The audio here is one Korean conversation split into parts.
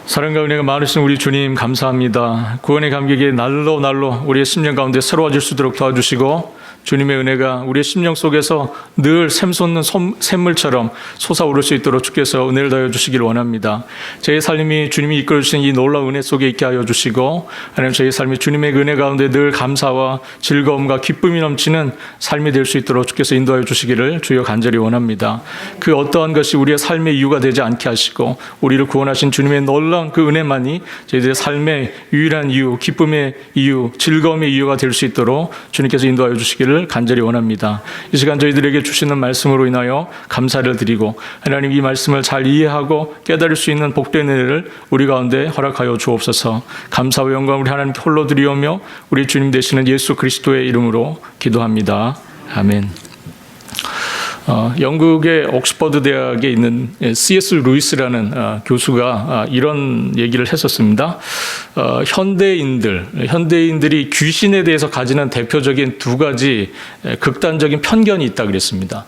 사랑과 은혜가 많으신 우리 주님 감사합니다. 구원의 감격이 날로 날로 우리의 심령 가운데 새로워질 수 있도록 도와주시고 주님의 은혜가 우리의 심령 속에서 늘 샘솟는 샘물처럼 솟아오를 수 있도록 주께서 은혜를 더해 주시길 원합니다. 저의 삶이 주님이 이끌어 주신 이 놀라운 은혜 속에 있게 하여 주시고 하나님 저의 삶이 주님의 은혜 가운데 늘 감사와 즐거움과 기쁨이 넘치는 삶이 될 수 있도록 주께서 인도하여 주시기를 주여 간절히 원합니다. 그 어떠한 것이 우리의 삶의 이유가 되지 않게 하시고 우리를 구원하신 주님의 놀라운 그 은혜만이 저희들의 삶의 유일한 이유, 기쁨의 이유, 즐거움의 이유가 될 수 있도록 주님께서 인도하여 주시기를 간절히 원합니다. 이 시간 저희들에게 주시는 말씀으로 인하여 감사를 드리고 하나님 이 말씀을 잘 이해하고 깨달을 수 있는 복된 은혜를 우리 가운데 허락하여 주옵소서. 감사와 영광 우리 하나님께 홀로 드리오며 우리 주님 되시는 예수 그리스도의 이름으로 기도합니다. 아멘. 영국의 옥스퍼드 대학에 있는 C.S. 루이스라는 교수가 이런 얘기를 했었습니다. 현대인들이 귀신에 대해서 가지는 대표적인 두 가지 극단적인 편견이 있다 그랬습니다.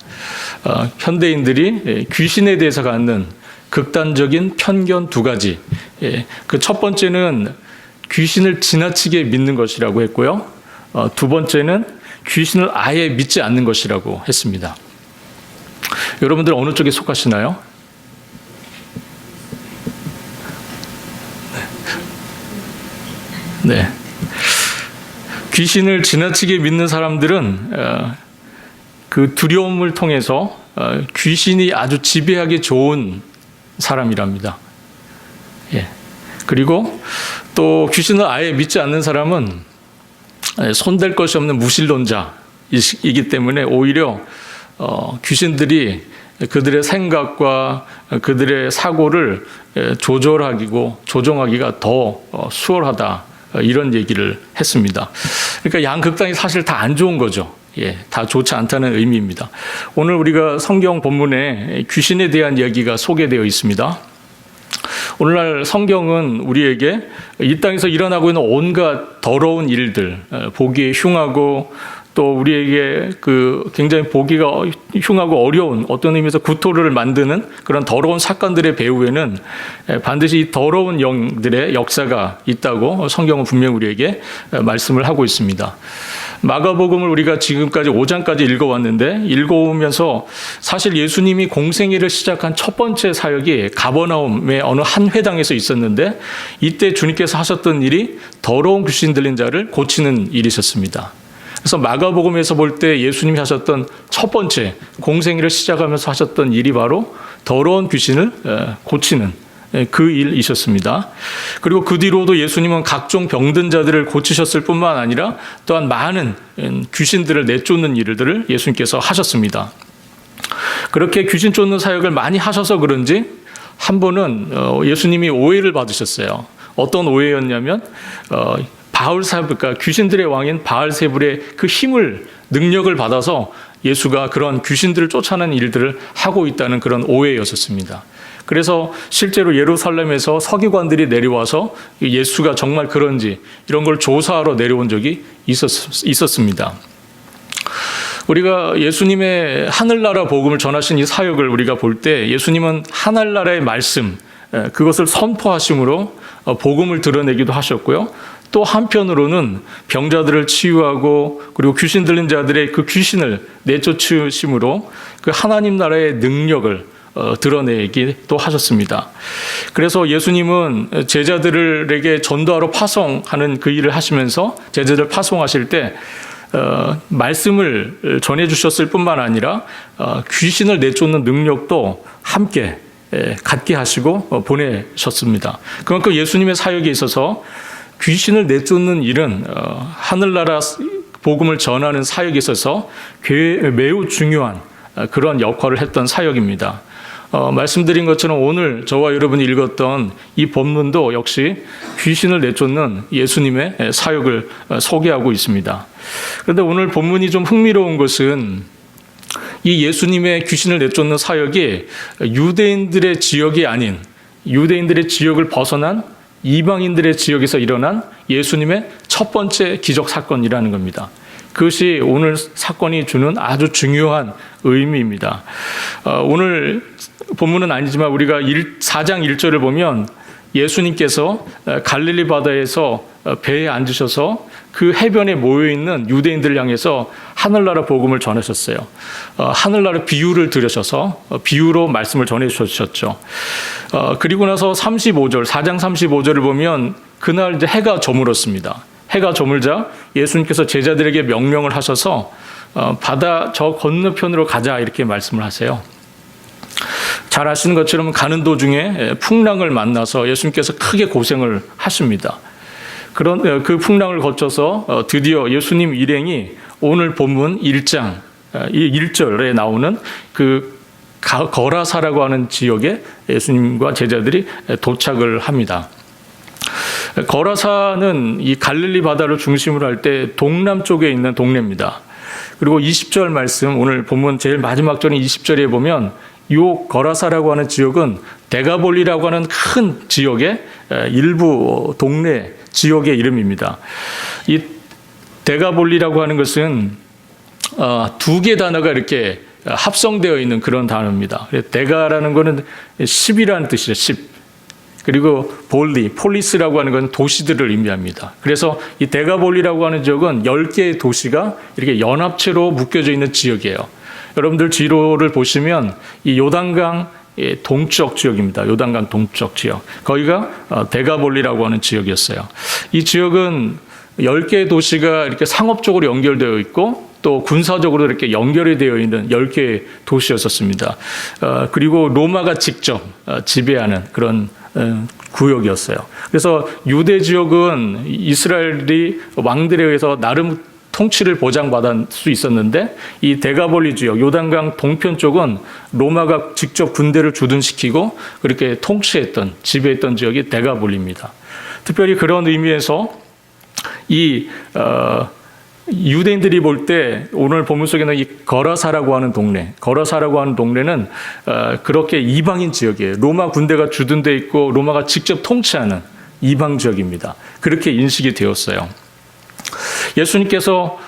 현대인들이 귀신에 대해서 갖는 극단적인 편견 두 가지. 그 첫 번째는 귀신을 지나치게 믿는 것이라고 했고요. 두 번째는 귀신을 아예 믿지 않는 것이라고 했습니다. 여러분들 어느 쪽에 속하시나요? 네. 귀신을 지나치게 믿는 사람들은 그 두려움을 통해서 귀신이 아주 지배하기 좋은 사람이랍니다. 예. 그리고 또 귀신을 아예 믿지 않는 사람은 손댈 것이 없는 무신론자이기 때문에 오히려 귀신들이 그들의 생각과 그들의 사고를 조정하기가 더 수월하다 이런 얘기를 했습니다. 그러니까 양극단이 사실 다 안 좋은 거죠. 예, 다 좋지 않다는 의미입니다. 오늘 우리가 성경 본문에 귀신에 대한 이야기가 소개되어 있습니다. 오늘날 성경은 우리에게 이 땅에서 일어나고 있는 온갖 더러운 일들, 보기에 흉하고 또 우리에게 그 굉장히 보기가 흉하고 어려운 어떤 의미에서 구토를 만드는 그런 더러운 사건들의 배후에는 반드시 이 더러운 영들의 역사가 있다고 성경은 분명히 우리에게 말씀을 하고 있습니다. 마가복음을 우리가 지금까지 5장까지 읽어왔는데 읽어오면서 사실 예수님이 공생애를 시작한 첫 번째 사역이 가버나움의 어느 한 회당에서 있었는데 이때 주님께서 하셨던 일이 더러운 귀신 들린 자를 고치는 일이셨습니다. 그래서 마가복음에서 볼 때 예수님이 하셨던 첫 번째 공생애를 시작하면서 하셨던 일이 바로 더러운 귀신을 고치는 그 일이셨습니다. 그리고 그 뒤로도 예수님은 각종 병든 자들을 고치셨을 뿐만 아니라 또한 많은 귀신들을 내쫓는 일들을 예수님께서 하셨습니다. 그렇게 귀신 쫓는 사역을 많이 하셔서 그런지 한 번은 예수님이 오해를 받으셨어요. 어떤 오해였냐면 그러니까 귀신들의 왕인 바알세불의 그 능력을 받아서 예수가 그런 귀신들을 쫓아내는 일들을 하고 있다는 그런 오해였었습니다. 그래서 실제로 예루살렘에서 서기관들이 내려와서 예수가 정말 그런지 이런 걸 조사하러 내려온 적이 있었습니다. 우리가 예수님의 하늘나라 복음을 전하신 이 사역을 우리가 볼 때 예수님은 하늘나라의 말씀, 그것을 선포하심으로 복음을 드러내기도 하셨고요. 또 한편으로는 병자들을 치유하고 그리고 귀신 들린 자들의 그 귀신을 내쫓으심으로 그 하나님 나라의 능력을 드러내기도 하셨습니다. 그래서 예수님은 제자들에게 전도하러 파송하는 그 일을 하시면서 제자들 파송하실 때 말씀을 전해주셨을 뿐만 아니라 귀신을 내쫓는 능력도 함께 갖게 하시고 보내셨습니다. 그만큼 예수님의 사역에 있어서 귀신을 내쫓는 일은 하늘나라 복음을 전하는 사역에 있어서 매우 중요한 그런 역할을 했던 사역입니다. 말씀드린 것처럼 오늘 저와 여러분이 읽었던 이 본문도 역시 귀신을 내쫓는 예수님의 사역을 소개하고 있습니다. 그런데 오늘 본문이 좀 흥미로운 것은 이 예수님의 귀신을 내쫓는 사역이 유대인들의 지역이 아닌 유대인들의 지역을 벗어난 이방인들의 지역에서 일어난 예수님의 첫 번째 기적 사건이라는 겁니다. 그것이 오늘 사건이 주는 아주 중요한 의미입니다. 오늘 본문은 아니지만 우리가 4장 1절을 보면 예수님께서 갈릴리 바다에서 배에 앉으셔서 그 해변에 모여있는 유대인들을 향해서 하늘나라 복음을 전하셨어요. 하늘나라 비유를 들으셔서 비유로 말씀을 전해 주셨죠. 그리고 나서 35절, 4장 35절을 보면 그날 이제 해가 저물었습니다. 해가 저물자 예수님께서 제자들에게 명령을 하셔서 바다 저 건너편으로 가자 이렇게 말씀을 하세요. 잘 아시는 것처럼 가는 도중에 풍랑을 만나서 예수님께서 크게 고생을 하십니다. 그런 그 풍랑을 거쳐서 드디어 예수님 일행이 오늘 본문 1장 1절에 나오는 그 거라사라고 하는 지역에 예수님과 제자들이 도착을 합니다. 거라사는 이 갈릴리 바다를 중심으로 할 때 동남쪽에 있는 동네입니다. 그리고 20절 말씀, 오늘 본문 제일 마지막 절인 20절에 보면 이 거라사라고 하는 지역은 데가볼리라고 하는 큰 지역의 일부 동네 지역의 이름입니다. 이 데가볼리라고 하는 것은 두 개 단어가 이렇게 합성되어 있는 그런 단어입니다. 데가라는 것은 10이라는 뜻이죠. 10. 그리고 볼리, 폴리스라고 하는 것은 도시들을 의미합니다. 그래서 이 데가볼리라고 하는 지역은 10개의 도시가 이렇게 연합체로 묶여져 있는 지역이에요. 여러분들 지도를 보시면 이 요단강 동쪽 지역입니다. 요단강 동쪽 지역. 거기가 데가볼리라고 하는 지역이었어요. 이 지역은 10개의 도시가 이렇게 상업적으로 연결되어 있고 또 군사적으로 이렇게 연결이 되어 있는 10개의 도시였었습니다. 그리고 로마가 직접 지배하는 그런 구역이었어요. 그래서 유대 지역은 이스라엘이 왕들에 의해서 나름 통치를 보장받을 수 있었는데 이 데가볼리 지역, 요단강 동편 쪽은 로마가 직접 군대를 주둔시키고 그렇게 통치했던, 지배했던 지역이 데가볼리입니다. 특별히 그런 의미에서 이 유대인들이 볼 때 오늘 본문 속에는 이 거라사라고 하는 동네, 거라사라고 하는 동네는 그렇게 이방인 지역이에요. 로마 군대가 주둔돼 있고 로마가 직접 통치하는 이방 지역입니다. 그렇게 인식이 되었어요. 예수님께서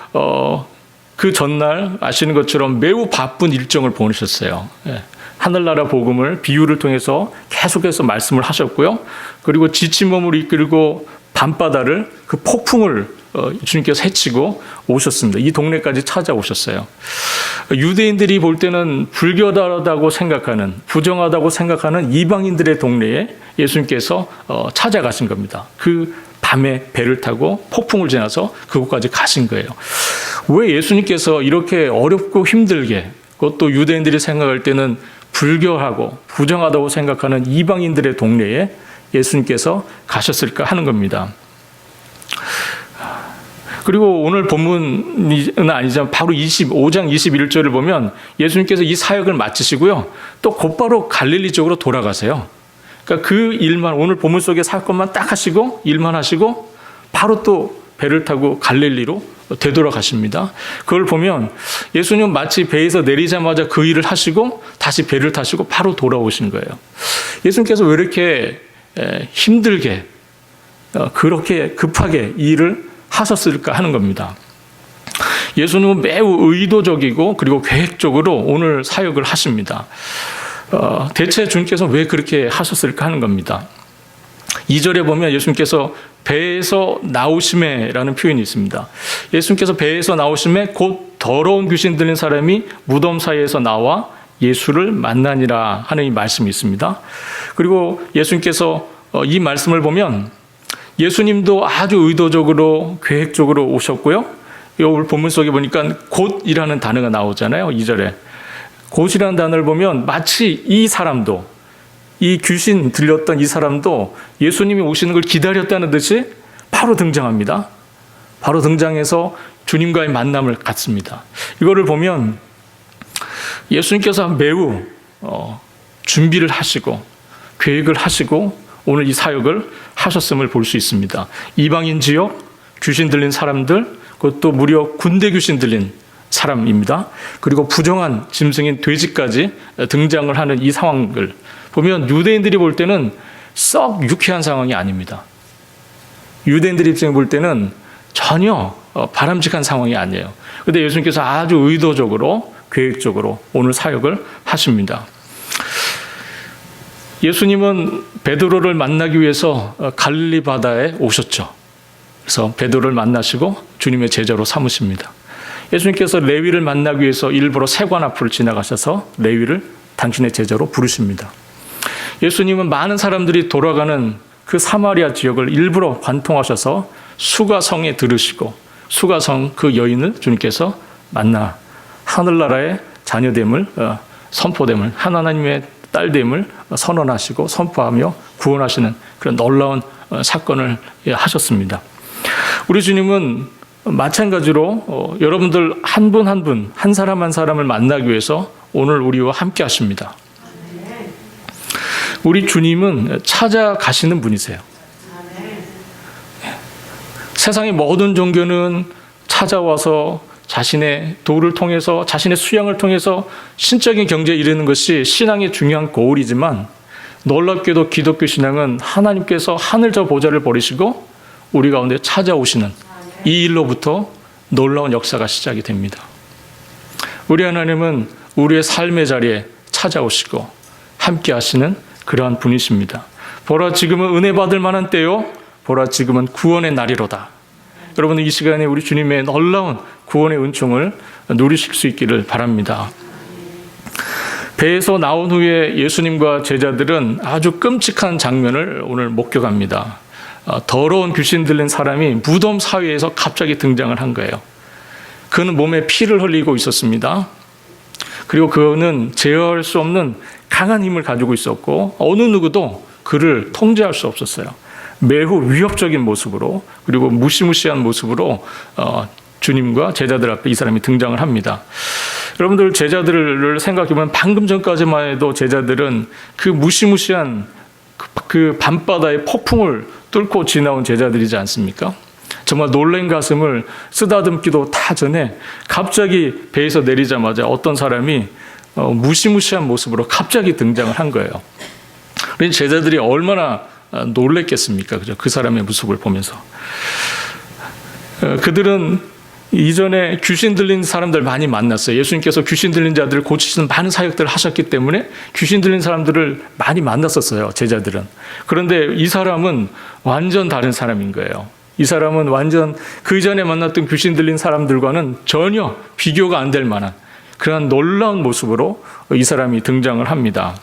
그 전날 아시는 것처럼 매우 바쁜 일정을 보내셨어요. 하늘나라 복음을 비유를 통해서 계속해서 말씀을 하셨고요. 그리고 지친 몸을 이끌고 밤바다를 그 폭풍을 주님께서 헤치고 오셨습니다. 이 동네까지 찾아오셨어요. 유대인들이 볼 때는 불교다라고 생각하는, 부정하다고 생각하는 이방인들의 동네에 예수님께서 찾아가신 겁니다. 그 밤에 배를 타고 폭풍을 지나서 그곳까지 가신 거예요. 왜 예수님께서 이렇게 어렵고 힘들게, 그것도 유대인들이 생각할 때는 불교하고 부정하다고 생각하는 이방인들의 동네에 예수님께서 가셨을까 하는 겁니다. 그리고 오늘 본문은 아니지만 바로 25장 21절을 보면 예수님께서 이 사역을 마치시고요. 또 곧바로 갈릴리 쪽으로 돌아가세요. 그러니까 그 일만, 오늘 본문 속의 사건만 딱 하시고 일만 하시고 바로 또 배를 타고 갈릴리로 되돌아가십니다. 그걸 보면 예수님은 마치 배에서 내리자마자 그 일을 하시고 다시 배를 타시고 바로 돌아오신 거예요. 예수님께서 왜 이렇게 힘들게 그렇게 급하게 이 일을 하셨을까 하는 겁니다. 예수님은 매우 의도적이고 그리고 계획적으로 오늘 사역을 하십니다. 대체 주님께서 왜 그렇게 하셨을까 하는 겁니다. 2절에 보면 예수님께서 배에서 나오심에라는 표현이 있습니다. 예수님께서 배에서 나오심에 곧 더러운 귀신 들린 사람이 무덤 사이에서 나와 예수를 만나니라 하는 이 말씀이 있습니다. 그리고 예수님께서 이 말씀을 보면 예수님도 아주 의도적으로 계획적으로 오셨고요. 오늘 본문 속에 보니까 곧이라는 단어가 나오잖아요. 2절에. 곧이라는 단어를 보면 마치 이 사람도, 이 귀신 들렸던 이 사람도 예수님이 오시는 걸 기다렸다는 듯이 바로 등장합니다. 바로 등장해서 주님과의 만남을 갖습니다. 이거를 보면 예수님께서 매우 준비를 하시고 계획을 하시고 오늘 이 사역을 하셨음을 볼 수 있습니다. 이방인 지역, 귀신 들린 사람들, 그것도 무려 군대 귀신 들린 사람입니다. 그리고 부정한 짐승인 돼지까지 등장을 하는 이 상황을 보면 유대인들이 볼 때는 썩 유쾌한 상황이 아닙니다. 유대인들이 입장에 볼 때는 전혀 바람직한 상황이 아니에요. 그런데 예수님께서 아주 의도적으로 계획적으로 오늘 사역을 하십니다. 예수님은 베드로를 만나기 위해서 갈릴리 바다에 오셨죠. 그래서 베드로를 만나시고 주님의 제자로 삼으십니다. 예수님께서 레위를 만나기 위해서 일부러 세관 앞을 지나가셔서 레위를 당신의 제자로 부르십니다. 예수님은 많은 사람들이 돌아가는 그 사마리아 지역을 일부러 관통하셔서 수가성에 들으시고 수가성 그 여인을 주님께서 만나 하늘나라의 자녀됨을 선포됨을 하나님의 딸됨을 선언하시고 선포하며 구원하시는 그런 놀라운 사건을 하셨습니다. 우리 주님은 마찬가지로 여러분들 한 분 한 분, 한 사람 한 사람을 만나기 위해서 오늘 우리와 함께 하십니다. 우리 주님은 찾아가시는 분이세요. 세상의 모든 종교는 찾아와서 자신의 도를 통해서 자신의 수양을 통해서 신적인 경제에 이르는 것이 신앙의 중요한 고울이지만 놀랍게도 기독교 신앙은 하나님께서 하늘 저 보좌를 버리시고 우리 가운데 찾아오시는 이 일로부터 놀라운 역사가 시작이 됩니다. 우리 하나님은 우리의 삶의 자리에 찾아오시고 함께 하시는 그러한 분이십니다. 보라 지금은 은혜 받을 만한 때요 보라 지금은 구원의 날이로다. 여러분 이 시간에 우리 주님의 놀라운 구원의 은총을 누리실 수 있기를 바랍니다. 배에서 나온 후에 예수님과 제자들은 아주 끔찍한 장면을 오늘 목격합니다. 더러운 귀신 들린 사람이 무덤 사이에서 갑자기 등장을 한 거예요. 그는 몸에 피를 흘리고 있었습니다. 그리고 그는 제어할 수 없는 강한 힘을 가지고 있었고 어느 누구도 그를 통제할 수 없었어요. 매우 위협적인 모습으로 그리고 무시무시한 모습으로 주님과 제자들 앞에 이 사람이 등장을 합니다. 여러분들 제자들을 생각해보면 방금 전까지만 해도 제자들은 그 무시무시한 그 밤바다의 폭풍을 뚫고 지나온 제자들이지 않습니까? 정말 놀란 가슴을 쓰다듬기도 다 전에 갑자기 배에서 내리자마자 어떤 사람이 무시무시한 모습으로 갑자기 등장을 한 거예요. 그러니 제자들이 얼마나 놀랬겠습니까? 그죠? 그 사람의 모습을 보면서. 그들은 이전에 귀신 들린 사람들 많이 만났어요. 예수님께서 귀신 들린 자들을 고치시는 많은 사역들을 하셨기 때문에 귀신 들린 사람들을 많이 만났었어요. 제자들은. 그런데 이 사람은 완전 다른 사람인 거예요. 이 사람은 완전 그 전에 만났던 귀신 들린 사람들과는 전혀 비교가 안 될 만한 그런 놀라운 모습으로 이 사람이 등장을 합니다.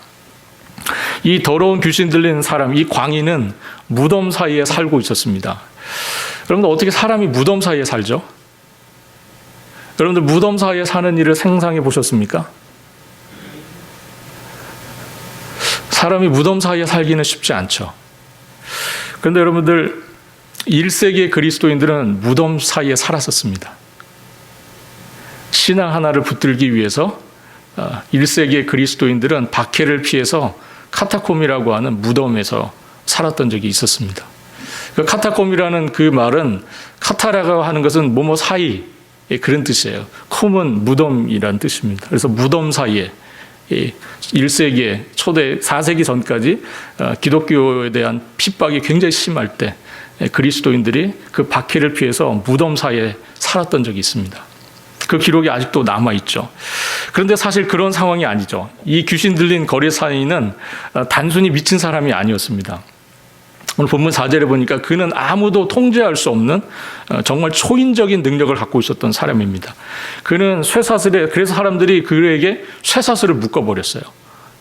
이 더러운 귀신 들린 사람, 이 광인은 무덤 사이에 살고 있었습니다. 여러분들 어떻게 사람이 무덤 사이에 살죠? 여러분들 무덤 사이에 사는 일을 상상해 보셨습니까? 사람이 무덤 사이에 살기는 쉽지 않죠. 그런데 여러분들 1세기의 그리스도인들은 무덤 사이에 살았었습니다. 신앙 하나를 붙들기 위해서 1세기의 그리스도인들은 박해를 피해서 카타콤이라고 하는 무덤에서 살았던 적이 있었습니다. 그 카타콤이라는 그 말은 카타라고 하는 것은 뭐뭐 사이 그런 뜻이에요. 콤은 무덤이라는 뜻입니다. 그래서 무덤 사이에 1세기에 초대 4세기 전까지 기독교에 대한 핍박이 굉장히 심할 때 그리스도인들이 그 박해를 피해서 무덤 사이에 살았던 적이 있습니다. 그 기록이 아직도 남아있죠. 그런데 사실 그런 상황이 아니죠. 이 귀신 들린 거리사니는 단순히 미친 사람이 아니었습니다. 오늘 본문 4절에 보니까 그는 아무도 통제할 수 없는 정말 초인적인 능력을 갖고 있었던 사람입니다. 그는 쇠사슬에, 그래서 사람들이 그에게 쇠사슬을 묶어버렸어요.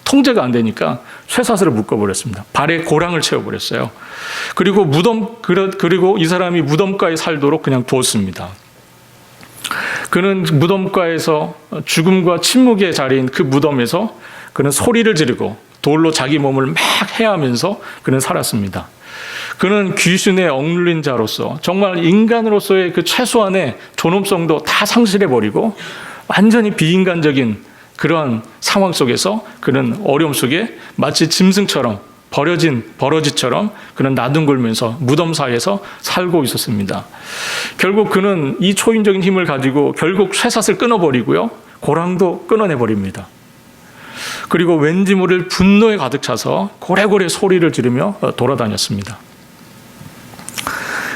통제가 안 되니까 쇠사슬을 묶어버렸습니다. 발에 고랑을 채워버렸어요. 그리고 이 사람이 무덤가에 살도록 그냥 두었습니다. 그는 무덤가에서 죽음과 침묵의 자리인 그 무덤에서 그는 소리를 지르고 돌로 자기 몸을 막 해하면서 그는 살았습니다. 그는 귀신에 억눌린 자로서 정말 인간으로서의 그 최소한의 존엄성도 다 상실해버리고 완전히 비인간적인 그러한 상황 속에서 그는 어려움 속에 마치 짐승처럼 버려진 버러지처럼 그는 나둥글면서 무덤 사이에서 살고 있었습니다. 결국 그는 이 초인적인 힘을 가지고 결국 쇠사슬 끊어버리고요. 고랑도 끊어내버립니다. 그리고 왠지 모를 분노에 가득 차서 고래고래 소리를 지르며 돌아다녔습니다.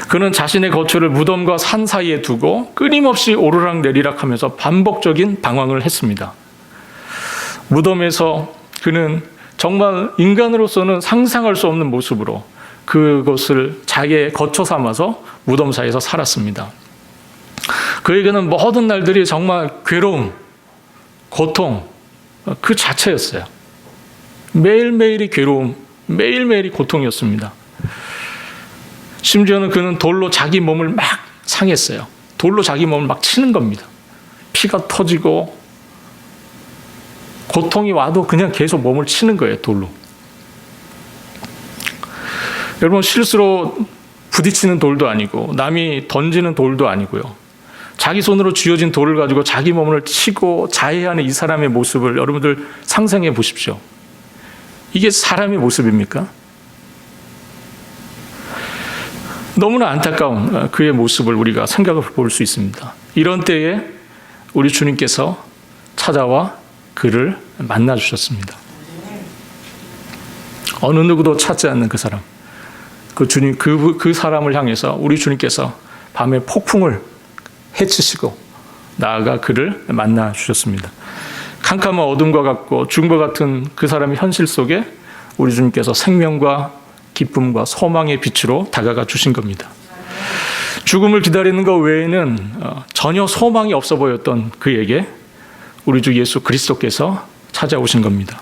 그는 자신의 거처를 무덤과 산 사이에 두고 끊임없이 오르락내리락 하면서 반복적인 방황을 했습니다. 무덤에서 그는 정말 인간으로서는 상상할 수 없는 모습으로 그것을 자기의 거처 삼아서 무덤 사이에서 살았습니다. 그에게는 모든 날들이 정말 괴로움, 고통 그 자체였어요. 매일매일이 괴로움, 매일매일이 고통이었습니다. 심지어는 그는 돌로 자기 몸을 막 상했어요. 돌로 자기 몸을 막 치는 겁니다. 피가 터지고 고통이 와도 그냥 계속 몸을 치는 거예요, 돌로. 여러분, 실수로 부딪히는 돌도 아니고 남이 던지는 돌도 아니고요. 자기 손으로 쥐어진 돌을 가지고 자기 몸을 치고 자해하는 이 사람의 모습을 여러분들 상상해 보십시오. 이게 사람의 모습입니까? 너무나 안타까운 그의 모습을 우리가 생각해 볼 수 있습니다. 이런 때에 우리 주님께서 찾아와 그를 만나 주셨습니다. 어느 누구도 찾지 않는 그 사람, 그 주님, 그 사람을 향해서 우리 주님께서 밤에 폭풍을 해치시고 나아가 그를 만나 주셨습니다. 캄캄한 어둠과 같고 죽음과 같은 그 사람의 현실 속에 우리 주님께서 생명과 기쁨과 소망의 빛으로 다가가 주신 겁니다. 죽음을 기다리는 것 외에는 전혀 소망이 없어 보였던 그에게 우리 주 예수 그리스도께서 찾아오신 겁니다.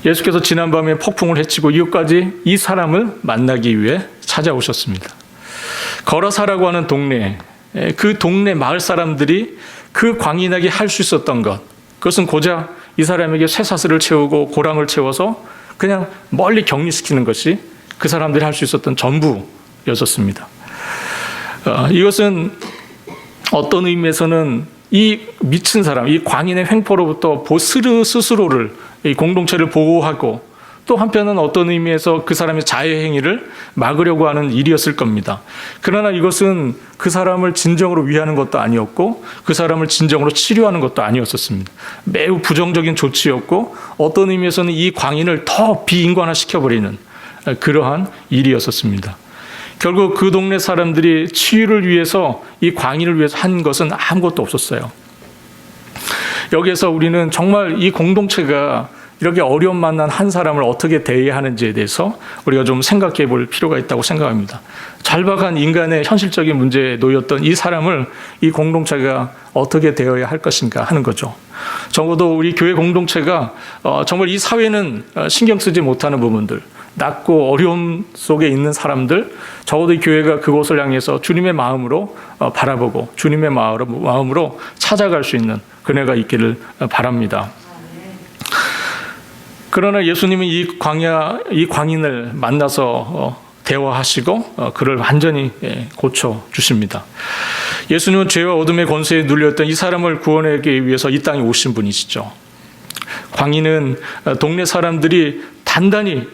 예수께서 지난밤에 폭풍을 헤치고 이후까지 이 사람을 만나기 위해 찾아오셨습니다. 거라사라고 하는 동네, 그 동네 마을 사람들이 그 광인에게 할 수 있었던 것, 그것은 고작 이 사람에게 쇠사슬을 채우고 고랑을 채워서 그냥 멀리 격리시키는 것이 그 사람들이 할 수 있었던 전부였었습니다. 이것은 어떤 의미에서는 이 미친 사람, 이 광인의 횡포로부터 스스로를, 이 공동체를 보호하고 또 한편은 어떤 의미에서 그 사람의 자해 행위를 막으려고 하는 일이었을 겁니다. 그러나 이것은 그 사람을 진정으로 위하는 것도 아니었고 그 사람을 진정으로 치료하는 것도 아니었었습니다. 매우 부정적인 조치였고 어떤 의미에서는 이 광인을 더 비인간화시켜버리는 그러한 일이었었습니다. 결국 그 동네 사람들이 치유를 위해서 이 광인을 위해서 한 것은 아무것도 없었어요. 여기에서 우리는 정말 이 공동체가 이렇게 어려움 만난 한 사람을 어떻게 대해야 하는지에 대해서 우리가 좀 생각해 볼 필요가 있다고 생각합니다. 절박한 인간의 현실적인 문제에 놓였던 이 사람을 이 공동체가 어떻게 대해야 할 것인가 하는 거죠. 적어도 우리 교회 공동체가 정말 이 사회는 신경 쓰지 못하는 부분들, 낮고 어려움 속에 있는 사람들, 적어도 이 교회가 그곳을 향해서 주님의 마음으로 바라보고 주님의 마음으로 찾아갈 수 있는 그네가 있기를 바랍니다. 그러나 예수님은 이 광인을 만나서 대화하시고 그를 완전히 고쳐 주십니다. 예수님은 죄와 어둠의 권세에 눌렸던 이 사람을 구원하기 위해서 이 땅에 오신 분이시죠. 광인은 동네 사람들이 단단히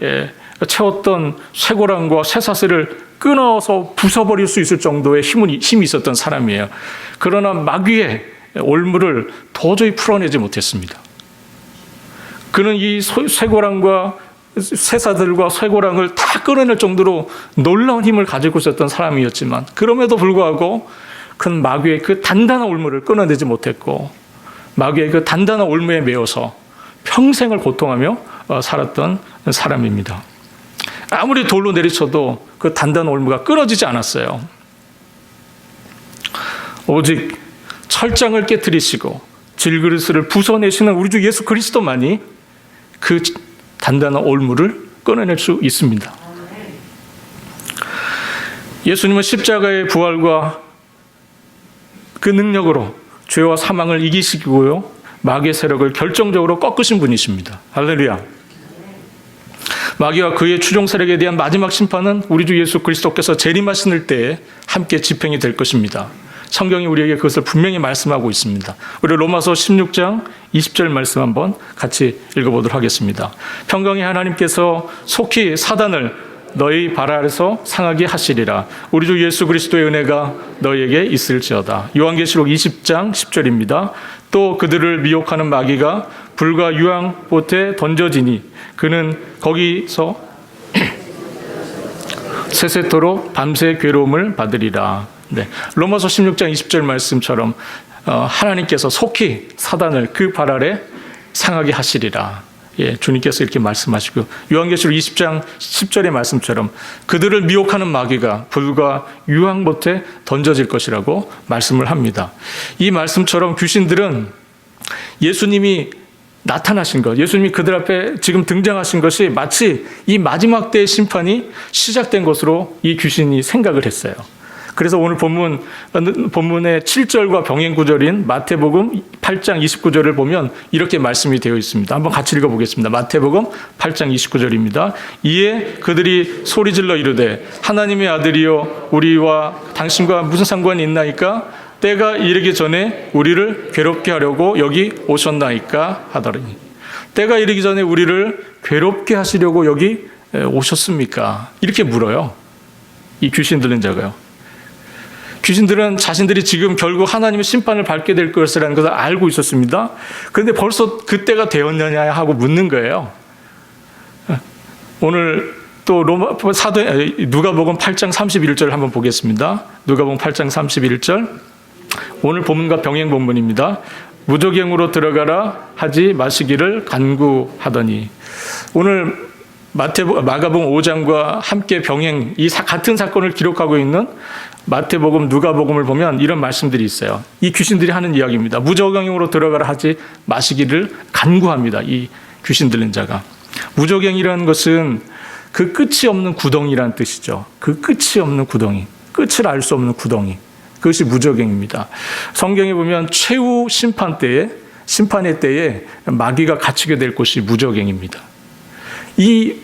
채웠던 쇠고랑과 쇠사슬을 끊어서 부숴버릴 수 있을 정도의 힘이 있었던 사람이에요. 그러나 마귀의 올무를 도저히 풀어내지 못했습니다. 그는 이 쇠고랑과 쇠사슬과 쇠고랑을 다 끌어낼 정도로 놀라운 힘을 가지고 있었던 사람이었지만 그럼에도 불구하고 그는 마귀의 그 단단한 올무를 끊어내지 못했고 마귀의 그 단단한 올무에 매여서 평생을 고통하며 살았던 사람입니다. 아무리 돌로 내리쳐도 그 단단한 올무가 끊어지지 않았어요. 오직 철장을 깨뜨리시고 질그릇을 부숴내시는 우리 주 예수 그리스도만이 그 단단한 올무를 끊어낼 수 있습니다. 예수님은 십자가의 부활과 그 능력으로 죄와 사망을 이기시고요, 마귀의 세력을 결정적으로 꺾으신 분이십니다. 할렐루야. 마귀와 그의 추종 세력에 대한 마지막 심판은 우리 주 예수 그리스도께서 재림하실 때에 함께 집행이 될 것입니다. 성경이 우리에게 그것을 분명히 말씀하고 있습니다. 우리 로마서 16장 20절 말씀 한번 같이 읽어보도록 하겠습니다. 평강의 하나님께서 속히 사단을 너희 발 아래서 상하게 하시리라. 우리 주 예수 그리스도의 은혜가 너희에게 있을지어다. 요한계시록 20장 10절입니다. 또 그들을 미혹하는 마귀가 불과 유황봇에 던져지니 그는 거기서 세세토록 밤새 괴로움을 받으리라. 네, 로마서 16장 20절 말씀처럼 하나님께서 속히 사단을 그 발 아래 상하게 하시리라. 주님께서 이렇게 말씀하시고 요한계시록 20장 10절의 말씀처럼 그들을 미혹하는 마귀가 불과 유황못에 던져질 것이라고 말씀을 합니다. 이 말씀처럼 귀신들은 예수님이 나타나신 것, 예수님이 그들 앞에 지금 등장하신 것이 마치 이 마지막 때의 심판이 시작된 것으로 이 귀신이 생각을 했어요. 그래서 오늘 본문의 7절과 병행 구절인 마태복음 8장 29절을 보면 이렇게 말씀이 되어 있습니다. 한번 같이 읽어보겠습니다. 마태복음 8장 29절입니다. 이에 그들이 소리질러 이르되 하나님의 아들이여 우리와 당신과 무슨 상관이 있나이까? 때가 이르기 전에 우리를 괴롭게 하려고 여기 오셨나이까 하더니 때가 이르기 전에 우리를 괴롭게 하시려고 여기 오셨습니까? 이렇게 물어요. 이 귀신 들린 자가요. 귀신들은 자신들이 지금 결국 하나님의 심판을 받게 될 것이라는 것을 알고 있었습니다. 그런데 벌써 그때가 되었느냐 하고 묻는 거예요. 오늘 또 누가복음 8장 31절 한번 보겠습니다. 누가복음 8장 31절. 오늘 본문과 병행 본문입니다. 무저갱으로 들어가라 하지 마시기를 간구하더니 오늘 마가복음 5장과 함께 병행 이 같은 사건을 기록하고 있는 마태복음, 누가복음을 보면 이런 말씀들이 있어요. 이 귀신들이 하는 이야기입니다. 무저갱으로 들어가라 하지 마시기를 간구합니다. 이 귀신 들린 자가. 무저갱이라는 것은 그 끝이 없는 구덩이라는 뜻이죠. 그 끝이 없는 구덩이, 끝을 알 수 없는 구덩이. 그것이 무저갱입니다. 성경에 보면 최후 심판의 때에 마귀가 갇히게 될 곳이 무저갱입니다. 이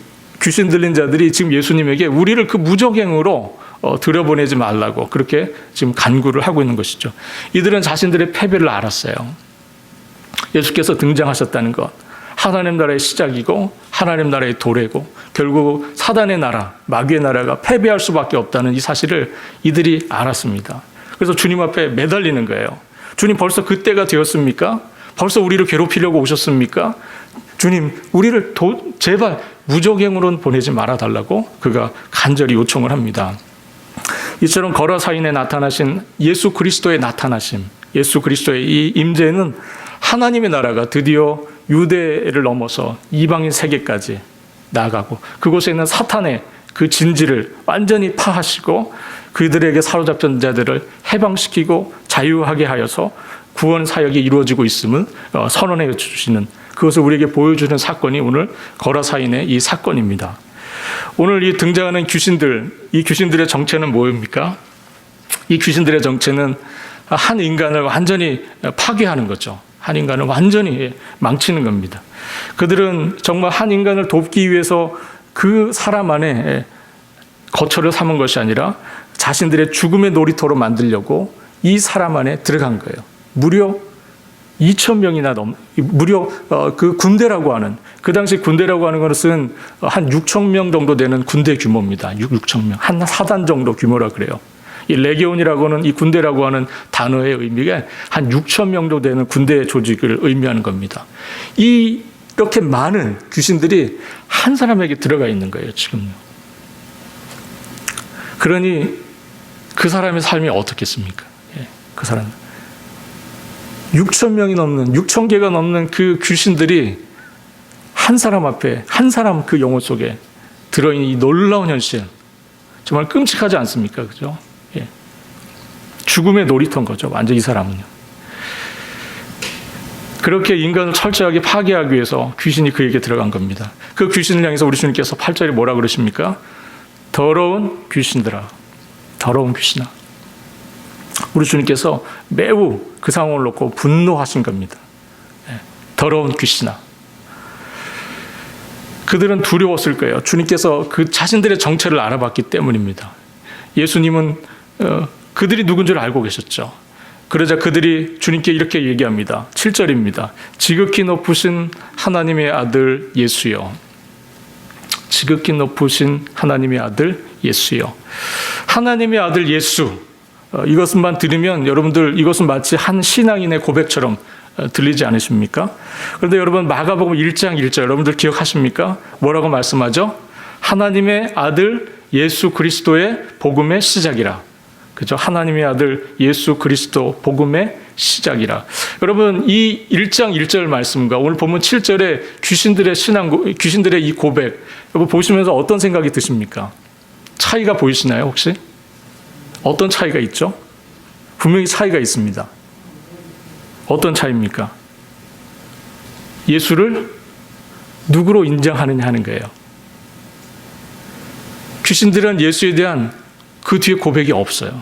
귀신 들린 자들이 지금 예수님에게 우리를 그 무저갱으로 들여보내지 말라고 그렇게 지금 간구를 하고 있는 것이죠. 이들은 자신들의 패배를 알았어요. 예수께서 등장하셨다는 것, 하나님 나라의 시작이고 하나님 나라의 도래고 결국 사단의 나라, 마귀의 나라가 패배할 수밖에 없다는 이 사실을 이들이 알았습니다. 그래서 주님 앞에 매달리는 거예요. 주님 벌써 그때가 되었습니까? 벌써 우리를 괴롭히려고 오셨습니까? 주님 우리를 제발 무저갱으로는 보내지 말아달라고 그가 간절히 요청을 합니다. 이처럼 거라사인에 나타나신 예수 그리스도의 나타나심, 예수 그리스도의 이 임재는 하나님의 나라가 드디어 유대를 넘어서 이방인 세계까지 나아가고 그곳에 있는 사탄의 그 진지를 완전히 파하시고 그들에게 사로잡힌 자들을 해방시키고 자유하게 하여서 구원 사역이 이루어지고 있음을 선언해 주시는 그것을 우리에게 보여주는 사건이 오늘 거라사인의 이 사건입니다. 오늘 이 등장하는 귀신들, 이 귀신들의 정체는 뭐입니까? 이 귀신들의 정체는 한 인간을 완전히 파괴하는 거죠. 한 인간을 완전히 망치는 겁니다. 그들은 정말 한 인간을 돕기 위해서 그 사람 안에 거처를 삼은 것이 아니라 자신들의 죽음의 놀이터로 만들려고 이 사람 안에 들어간 거예요. 무려 2,000명이나 무려 그 군대라고 하는, 그 당시 군대라고 하는 것은 한 6,000명 정도 되는 군대 규모입니다. 6,000명. 한 사단 정도 규모라 그래요. 이 레기온이라고는 이 군대라고 하는 단어의 의미가 한 6,000명 정도 되는 군대 조직을 의미하는 겁니다. 이렇게 많은 귀신들이 한 사람에게 들어가 있는 거예요, 지금요. 그러니 그 사람의 삶이 어떻겠습니까? 그 사람 6,000명이 넘는 6,000개가 넘는 그 귀신들이 한 사람 앞에 한 사람 그 영혼 속에 들어있는 이 놀라운 현실 정말 끔찍하지 않습니까? 그죠? 예. 죽음의 놀이터인 거죠. 완전 이 사람은요. 그렇게 인간을 철저하게 파괴하기 위해서 귀신이 그에게 들어간 겁니다. 그 귀신을 향해서 우리 주님께서 8절에 뭐라 그러십니까? 더러운 귀신들아, 더러운 귀신아. 우리 주님께서 매우 그 상황을 놓고 분노하신 겁니다. 더러운 귀신아. 그들은 두려웠을 거예요. 주님께서 그 자신들의 정체를 알아봤기 때문입니다. 예수님은 그들이 누군 줄 알고 계셨죠. 그러자 그들이 주님께 이렇게 얘기합니다. 7절입니다. 지극히 높으신 하나님의 아들 예수여. 지극히 높으신 하나님의 아들 예수여. 하나님의 아들 예수. 이것만 들으면 여러분들 이것은 마치 한 신앙인의 고백처럼 들리지 않으십니까? 그런데 여러분 마가복음 1장 1절 여러분들 기억하십니까? 뭐라고 말씀하죠? 하나님의 아들 예수 그리스도의 복음의 시작이라. 그죠? 하나님의 아들 예수 그리스도 복음의 시작이라. 여러분, 이 1장 1절 말씀과 오늘 본문 7절에 귀신들의 이 고백, 여러분 보시면서 어떤 생각이 드십니까? 차이가 보이시나요, 혹시? 어떤 차이가 있죠? 분명히 차이가 있습니다. 어떤 차이입니까? 예수를 누구로 인정하느냐 하는 거예요. 귀신들은 예수에 대한 그 뒤에 고백이 없어요.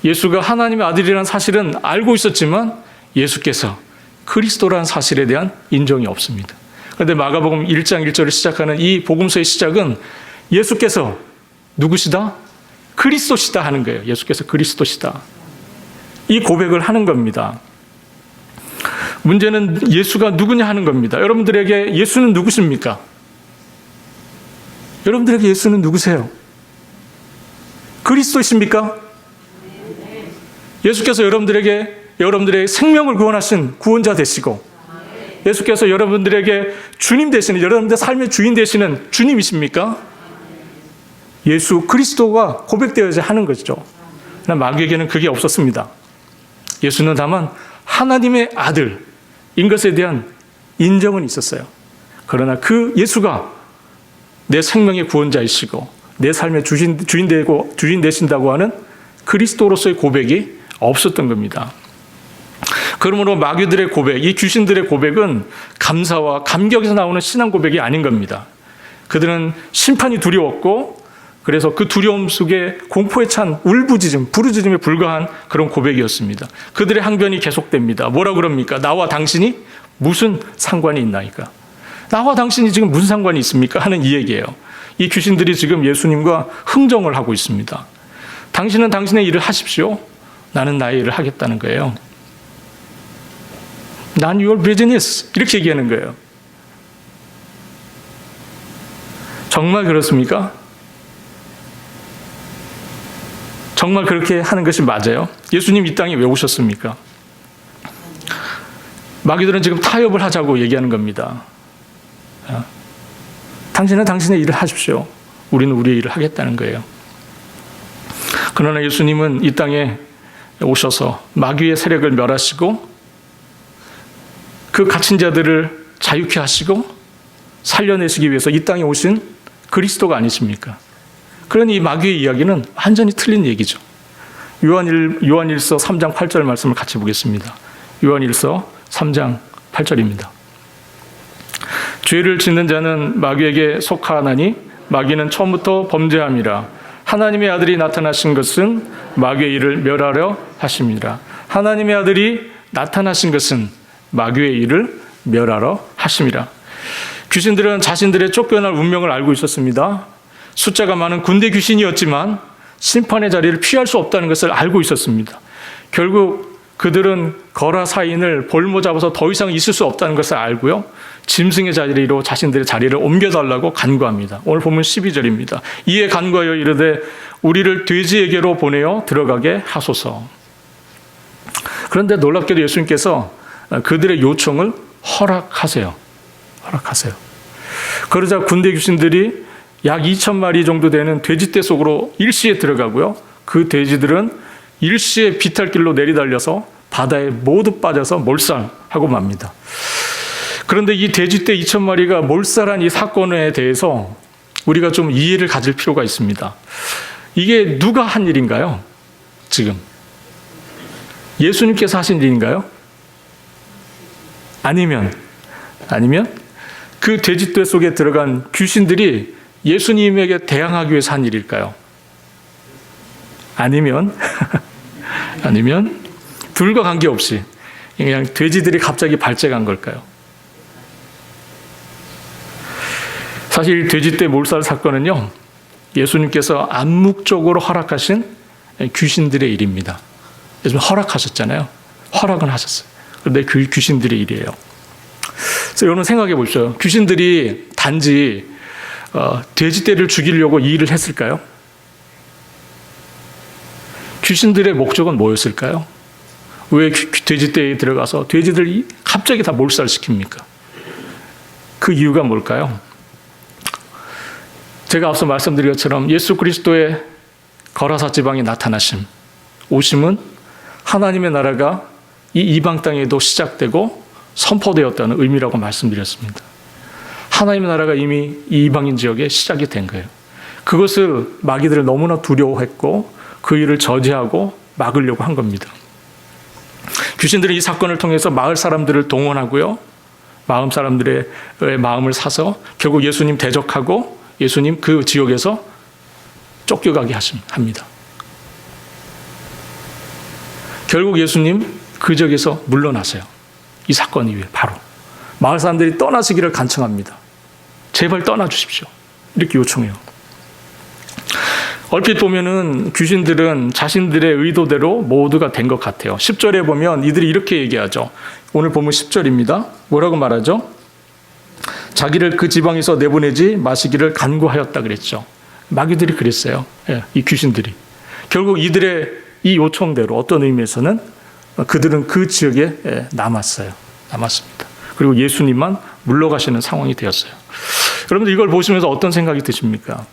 예수가 하나님의 아들이라는 사실은 알고 있었지만 예수께서 그리스도라는 사실에 대한 인정이 없습니다. 그런데 마가복음 1장 1절을 시작하는 이 복음서의 시작은 예수께서 누구시다? 그리스도시다 하는 거예요. 예수께서 그리스도시다. 이 고백을 하는 겁니다. 문제는 예수가 누구냐 하는 겁니다. 여러분들에게 예수는 누구십니까? 여러분들에게 예수는 누구세요? 그리스도이십니까? 예수께서 여러분들의 생명을 구원하신 구원자 되시고, 예수께서 여러분들에게 주님 되시는, 여러분들의 삶의 주인 되시는 주님이십니까? 예수 그리스도가 고백되어야 하는 것이죠. 그러나 마귀에게는 그게 없었습니다. 예수는 다만 하나님의 아들인 것에 대한 인정은 있었어요. 그러나 그 예수가 내 생명의 구원자이시고 내 삶의 주인 되신다고 하는 그리스도로서의 고백이 없었던 겁니다. 그러므로 마귀들의 고백, 이 귀신들의 고백은 감사와 감격에서 나오는 신앙 고백이 아닌 겁니다. 그들은 심판이 두려웠고, 그래서 그 두려움 속에 공포에 찬 울부짖음, 부르짖음에 불과한 그런 고백이었습니다. 그들의 항변이 계속됩니다. 뭐라 그럽니까? 나와 당신이 무슨 상관이 있나이까? 나와 당신이 지금 무슨 상관이 있습니까? 하는 이 얘기예요. 이 귀신들이 지금 예수님과 흥정을 하고 있습니다. 당신은 당신의 일을 하십시오. 나는 나의 일을 하겠다는 거예요. 난 your business. 이렇게 얘기하는 거예요. 정말 그렇습니까? 정말 그렇게 하는 것이 맞아요? 예수님 이 땅에 왜 오셨습니까? 마귀들은 지금 타협을 하자고 얘기하는 겁니다. 당신은 당신의 일을 하십시오. 우리는 우리의 일을 하겠다는 거예요. 그러나 예수님은 이 땅에 오셔서 마귀의 세력을 멸하시고 그 갇힌 자들을 자유케 하시고 살려내시기 위해서 이 땅에 오신 그리스도가 아니십니까? 그러니 이 마귀의 이야기는 완전히 틀린 얘기죠. 요한일서 3장 8절 말씀을 같이 보겠습니다. 요한일서 3장 8절입니다. 죄를 짓는 자는 마귀에게 속하나니 마귀는 처음부터 범죄함이라. 하나님의 아들이 나타나신 것은 마귀의 일을 멸하려 하심이라. 하나님의 아들이 나타나신 것은 마귀의 일을 멸하러 하심이라. 귀신들은 자신들의 쫓겨날 운명을 알고 있었습니다. 숫자가 많은 군대 귀신이었지만 심판의 자리를 피할 수 없다는 것을 알고 있었습니다. 결국 그들은 거라 사인을 볼모 잡아서 더 이상 있을 수 없다는 것을 알고요, 짐승의 자리로 자신들의 자리를 옮겨달라고 간구합니다. 오늘 보면 12절입니다. 이에 간구하여 이르되 우리를 돼지에게로 보내어 들어가게 하소서. 그런데 놀랍게도 예수님께서 그들의 요청을 허락하세요. 그러자 군대 귀신들이 약 2,000마리 정도 되는 돼지떼 속으로 일시에 들어가고요, 그 돼지들은 일시에 비탈길로 내리달려서 바다에 모두 빠져서 몰살하고 맙니다. 그런데 이 돼지떼 2,000마리가 몰살한 이 사건에 대해서 우리가 좀 이해를 가질 필요가 있습니다. 이게 누가 한 일인가요? 지금 예수님께서 하신 일인가요? 아니면 그 돼지떼 속에 들어간 귀신들이 예수님에게 대항하기 위해서 한 일일까요? 아니면 둘과 관계없이 그냥 돼지들이 갑자기 발작한 걸까요? 사실 돼지떼 몰살 사건은요, 예수님께서 암묵적으로 허락하신 귀신들의 일입니다. 예수님 허락하셨잖아요. 허락은 하셨어요. 그런데 귀신들의 일이에요. 그래서 여러분 생각해 보십시오. 귀신들이 단지 돼지떼를 죽이려고 이 일을 했을까요? 귀신들의 목적은 뭐였을까요? 왜 돼지떼에 들어가서 돼지들 갑자기 다 몰살시킵니까? 그 이유가 뭘까요? 제가 앞서 말씀드린 것처럼 예수 그리스도의 거라사 지방에 나타나심, 오심은 하나님의 나라가 이 이방 땅에도 시작되고 선포되었다는 의미라고 말씀드렸습니다. 하나님의 나라가 이미 이 이방인 지역에 시작이 된 거예요. 그것을 마귀들을 너무나 두려워했고 그 일을 저지하고 막으려고 한 겁니다. 귀신들은 이 사건을 통해서 마을 사람들을 동원하고요. 마을 사람들의 마음을 사서 결국 예수님 대적하고 예수님 그 지역에서 쫓겨가게 합니다. 결국 예수님 그 지역에서 물러나세요. 이 사건 이후에 바로. 마을 사람들이 떠나시기를 간청합니다. 제발 떠나주십시오. 이렇게 요청해요. 얼핏 보면은 귀신들은 자신들의 의도대로 모두가 된 것 같아요. 10절에 보면 이들이 이렇게 얘기하죠. 오늘 보면 10절입니다. 뭐라고 말하죠? 자기를 그 지방에서 내보내지 마시기를 간구하였다 그랬죠. 마귀들이 그랬어요. 이 귀신들이. 결국 이들의 이 요청대로 어떤 의미에서는 그들은 그 지역에 남았습니다. 그리고 예수님만 물러가시는 상황이 되었어요. 여러분들 이걸 보시면서 어떤 생각이 드십니까?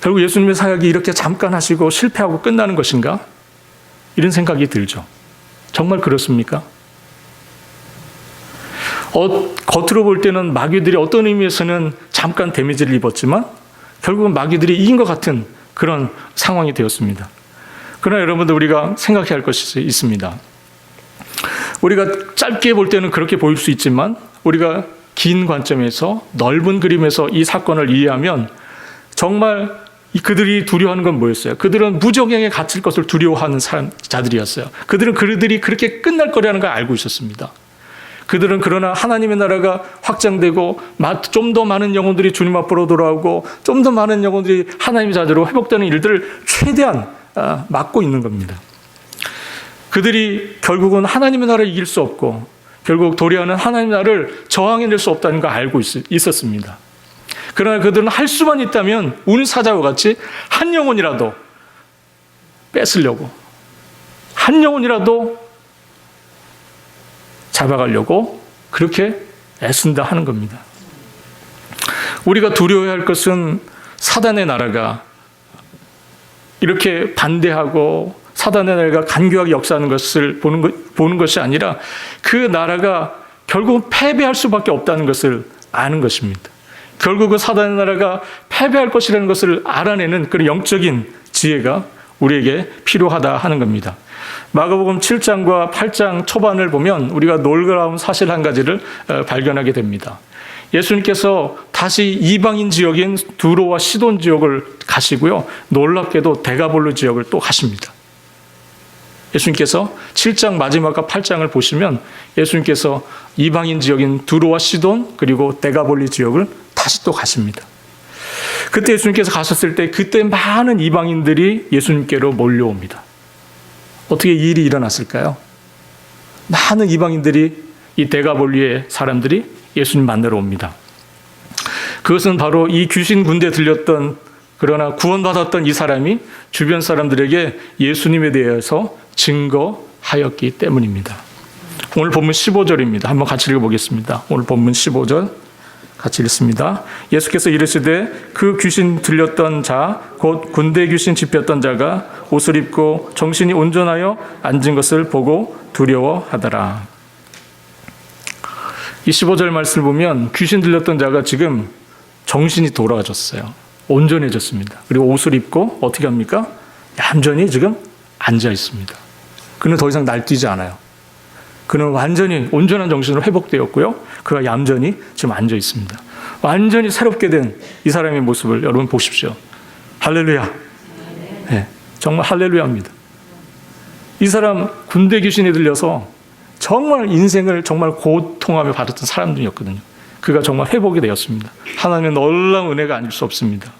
결국 예수님의 사역이 이렇게 잠깐 하시고 실패하고 끝나는 것인가? 이런 생각이 들죠. 정말 그렇습니까? 겉으로 볼 때는 마귀들이 어떤 의미에서는 잠깐 데미지를 입었지만 결국은 마귀들이 이긴 것 같은 그런 상황이 되었습니다. 그러나 여러분들 우리가 생각해야 할 것이 있습니다. 우리가 짧게 볼 때는 그렇게 보일 수 있지만 우리가 긴 관점에서 넓은 그림에서 이 사건을 이해하면 정말 그들이 두려워하는 건 뭐였어요? 그들은 무정행에 갇힐 것을 두려워하는 자들이었어요. 그들이 그렇게 끝날 거라는 걸 알고 있었습니다. 그들은 그러나 하나님의 나라가 확장되고 좀 더 많은 영혼들이 주님 앞으로 돌아오고 좀 더 많은 영혼들이 하나님의 자녀로 회복되는 일들을 최대한 막고 있는 겁니다. 그들이 결국은 하나님의 나라를 이길 수 없고 결국 도리하는 하나님의 나라를 저항해낼 수 없다는 걸 알고 있었습니다. 그러나 그들은 할 수만 있다면 운사자와 같이 한 영혼이라도 뺏으려고, 한 영혼이라도 잡아가려고 그렇게 애쓴다 하는 겁니다. 우리가 두려워해야 할 것은 사단의 나라가 이렇게 반대하고 사단의 나라가 간교하게 역사하는 것을 보는 것이 아니라 그 나라가 결국은 패배할 수밖에 없다는 것을 아는 것입니다. 결국은 사단의 나라가 패배할 것이라는 것을 알아내는 그런 영적인 지혜가 우리에게 필요하다 하는 겁니다. 마가복음 7장과 8장 초반을 보면 우리가 놀라운 사실 한 가지를 발견하게 됩니다. 예수님께서 다시 이방인 지역인 두로와 시돈 지역을 가시고요. 놀랍게도 데가볼로 지역을 또 가십니다. 예수님께서 7장 마지막과 8장을 보시면 예수님께서 이방인 지역인 두로와 시돈 그리고 데가볼리 지역을 다시 또 가십니다. 그때 예수님께서 가셨을 때 그때 많은 이방인들이 예수님께로 몰려옵니다. 어떻게 이 일이 일어났을까요? 많은 이방인들이 이 데가볼리의 사람들이 예수님 만나러 옵니다. 그것은 바로 이 귀신 군대에 들렸던 그러나 구원받았던 이 사람이 주변 사람들에게 예수님에 대해서 증거하였기 때문입니다. 오늘 본문 15절입니다. 한번 같이 읽어보겠습니다. 오늘 본문 15절 같이 읽습니다. 예수께서 이르시되 그 귀신 들렸던 자 곧 군대 귀신 집혔던 자가 옷을 입고 정신이 온전하여 앉은 것을 보고 두려워하더라. 이 15절 말씀을 보면 귀신 들렸던 자가 지금 정신이 돌아와졌어요. 온전해졌습니다. 그리고 옷을 입고 어떻게 합니까? 얌전히 지금 앉아 있습니다. 그는 더 이상 날뛰지 않아요. 그는 완전히 온전한 정신으로 회복되었고요. 그가 얌전히 지금 앉아 있습니다. 완전히 새롭게 된 이 사람의 모습을 여러분 보십시오. 할렐루야. 네, 정말 할렐루야입니다. 이 사람 군대 귀신에 들려서 정말 인생을 정말 고통하며 받았던 사람들이었거든요. 그가 정말 회복이 되었습니다. 하나님의 놀라운 은혜가 아닐 수 없습니다.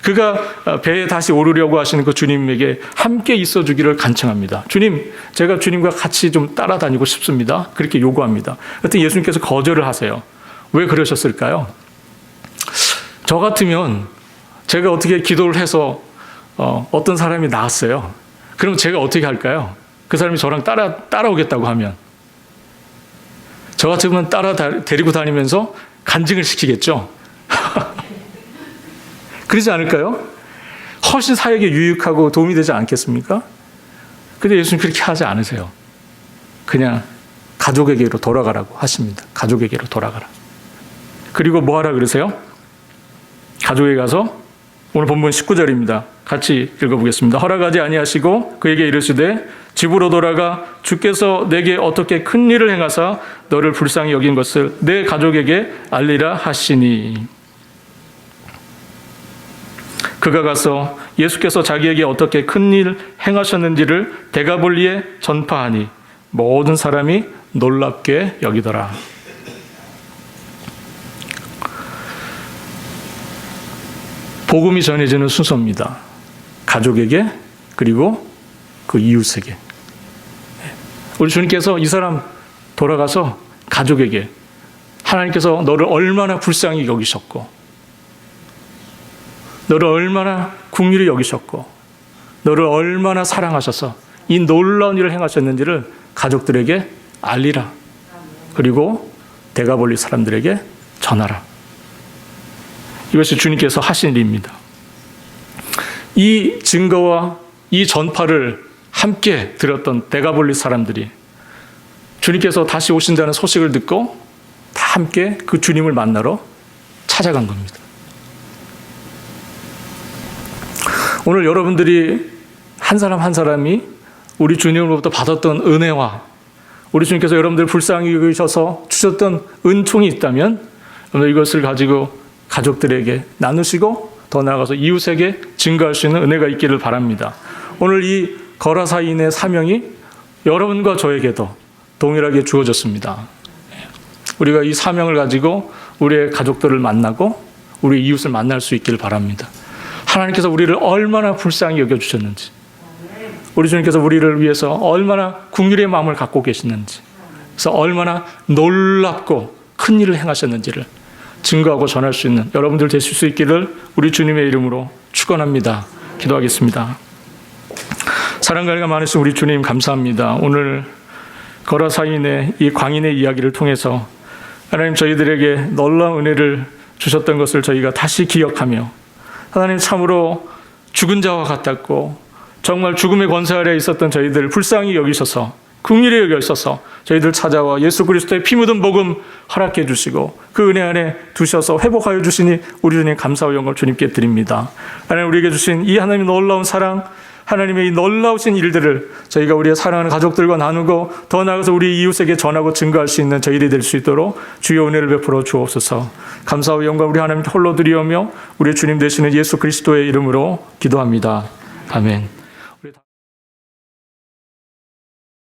그가 배에 다시 오르려고 하시는 그 주님에게 함께 있어 주기를 간청합니다. 주님, 제가 주님과 같이 좀 따라다니고 싶습니다. 그렇게 요구합니다. 그랬더니 예수님께서 거절을 하세요. 왜 그러셨을까요? 저 같으면 제가 어떻게 기도를 해서 어떤 사람이 나왔어요. 그럼 제가 어떻게 할까요? 그 사람이 저랑 따라오겠다고 하면 저 같으면 데리고 다니면서 간증을 시키겠죠. 그러지 않을까요? 훨씬 사역에 유익하고 도움이 되지 않겠습니까? 근데 예수님 그렇게 하지 않으세요. 그냥 가족에게로 돌아가라고 하십니다. 가족에게로 돌아가라. 그리고 뭐 하라 그러세요? 가족에 가서 오늘 본문 19절입니다. 같이 읽어보겠습니다. 허락하지 아니하시고 그에게 이르시되 집으로 돌아가 주께서 내게 어떻게 큰 일을 행하사 너를 불쌍히 여긴 것을 내 가족에게 알리라 하시니. 그가 가서 예수께서 자기에게 어떻게 큰 일 행하셨는지를 데가볼리에 전파하니 모든 사람이 놀랍게 여기더라. 복음이 전해지는 순서입니다. 가족에게 그리고 그 이웃에게. 우리 주님께서 이 사람 돌아가서 가족에게 하나님께서 너를 얼마나 불쌍히 여기셨고 너를 얼마나 긍휼히 여기셨고 너를 얼마나 사랑하셔서 이 놀라운 일을 행하셨는지를 가족들에게 알리라. 그리고 데가볼리 사람들에게 전하라. 이것이 주님께서 하신 일입니다. 이 증거와 이 전파를 함께 들었던 데가볼리 사람들이 주님께서 다시 오신다는 소식을 듣고 다 함께 그 주님을 만나러 찾아간 겁니다. 오늘 여러분들이 한 사람 한 사람이 우리 주님으로부터 받았던 은혜와 우리 주님께서 여러분들을 불쌍히 여기셔서 주셨던 은총이 있다면 오늘 이것을 가지고 가족들에게 나누시고 더 나아가서 이웃에게 증거할 수 있는 은혜가 있기를 바랍니다. 오늘 이 거라사인의 사명이 여러분과 저에게도 동일하게 주어졌습니다. 우리가 이 사명을 가지고 우리의 가족들을 만나고 우리 이웃을 만날 수 있기를 바랍니다. 하나님께서 우리를 얼마나 불쌍히 여겨주셨는지, 우리 주님께서 우리를 위해서 얼마나 긍휼의 마음을 갖고 계시는지, 그래서 얼마나 놀랍고 큰 일을 행하셨는지를 증거하고 전할 수 있는 여러분들 되실 수 있기를 우리 주님의 이름으로 축원합니다. 기도하겠습니다. 사랑과 많으신 우리 주님 감사합니다. 오늘 거라사인의 이 광인의 이야기를 통해서 하나님 저희들에게 놀라운 은혜를 주셨던 것을 저희가 다시 기억하며 하나님 참으로 죽은 자와 같았고 정말 죽음의 권세 아래에 있었던 저희들을 불쌍히 여기셔서 긍휼히 여기셔서 저희들 찾아와 예수 그리스도의 피 묻은 복음 허락해 주시고 그 은혜 안에 두셔서 회복하여 주시니 우리 주님 감사와 영광을 주님께 드립니다. 하나님 우리에게 주신 이 하나님의 놀라운 사랑, 하나님의 이 놀라우신 일들을 저희가 우리의 사랑하는 가족들과 나누고 더 나아가서 우리 이웃에게 전하고 증거할 수 있는 저희들이 될 수 있도록 주의 은혜를 베풀어 주옵소서. 감사와 영광 우리 하나님께 홀로 드리오며 우리 주님 되시는 예수 그리스도의 이름으로 기도합니다. 아멘.